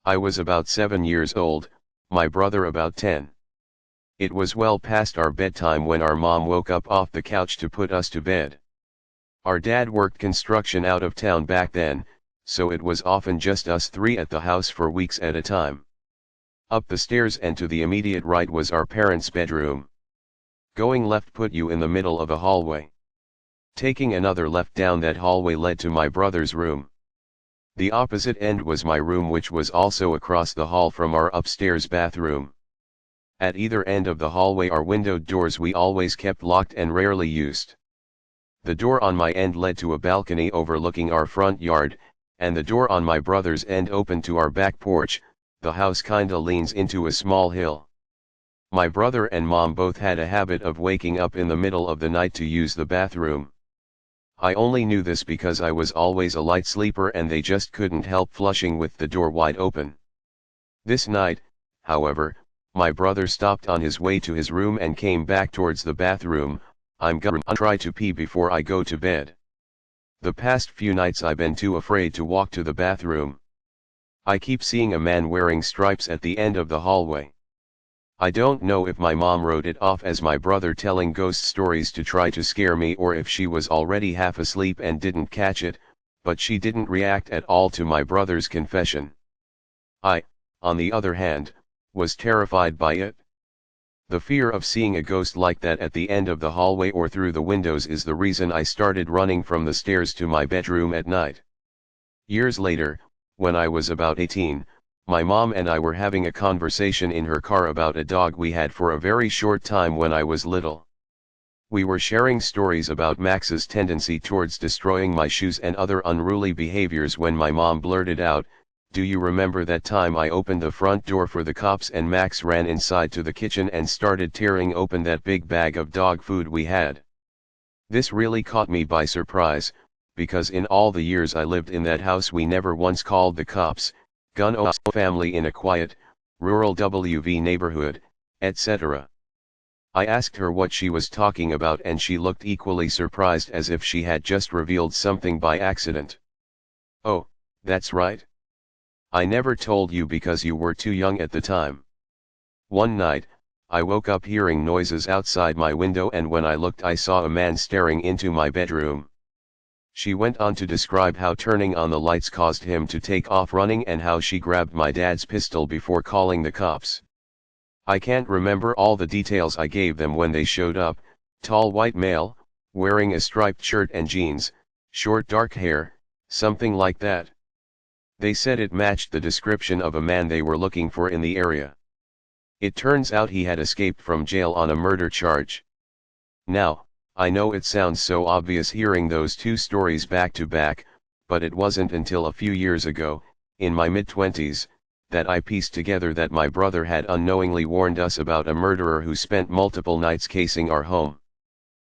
I was about 7 years old, my brother about 10. It was well past our bedtime when our mom woke up off the couch to put us to bed. Our dad worked construction out of town back then, so it was often just us three at the house for weeks at a time. Up the stairs and to the immediate right was our parents' bedroom. Going left put you in the middle of a hallway. Taking another left down that hallway led to my brother's room. The opposite end was my room, which was also across the hall from our upstairs bathroom. At either end of the hallway are windowed doors we always kept locked and rarely used. The door on my end led to a balcony overlooking our front yard, and the door on my brother's end opened to our back porch. The house kinda leans into a small hill. My brother and mom both had a habit of waking up in the middle of the night to use the bathroom. I only knew this because I was always a light sleeper and they just couldn't help flushing with the door wide open. This night, however, my brother stopped on his way to his room and came back towards the bathroom. "I'm gonna try to pee before I go to bed. The past few nights I've been too afraid to walk to the bathroom. I keep seeing a man wearing stripes at the end of the hallway." I don't know if my mom wrote it off as my brother telling ghost stories to try to scare me or if she was already half asleep and didn't catch it, but she didn't react at all to my brother's confession. I, on the other hand, was terrified by it. The fear of seeing a ghost like that at the end of the hallway or through the windows is the reason I started running from the stairs to my bedroom at night. Years later, when I was about 18, my mom and I were having a conversation in her car about a dog we had for a very short time when I was little. We were sharing stories about Max's tendency towards destroying my shoes and other unruly behaviors when my mom blurted out, "Do you remember that time I opened the front door for the cops and Max ran inside to the kitchen and started tearing open that big bag of dog food we had?" This really caught me by surprise, because in all the years I lived in that house we never once called the cops. Gun off family in a quiet, rural WV neighborhood, etc. I asked her what she was talking about and she looked equally surprised as if she had just revealed something by accident. "Oh, that's right. I never told you because you were too young at the time. One night, I woke up hearing noises outside my window and when I looked I saw a man staring into my bedroom." She went on to describe how turning on the lights caused him to take off running and how she grabbed my dad's pistol before calling the cops. I can't remember all the details I gave them when they showed up. Tall white male, wearing a striped shirt and jeans, short dark hair, something like that. They said it matched the description of a man they were looking for in the area. It turns out he had escaped from jail on a murder charge. Now, I know it sounds so obvious hearing those two stories back to back, but it wasn't until a few years ago, in my mid-20s, that I pieced together that my brother had unknowingly warned us about a murderer who spent multiple nights casing our home.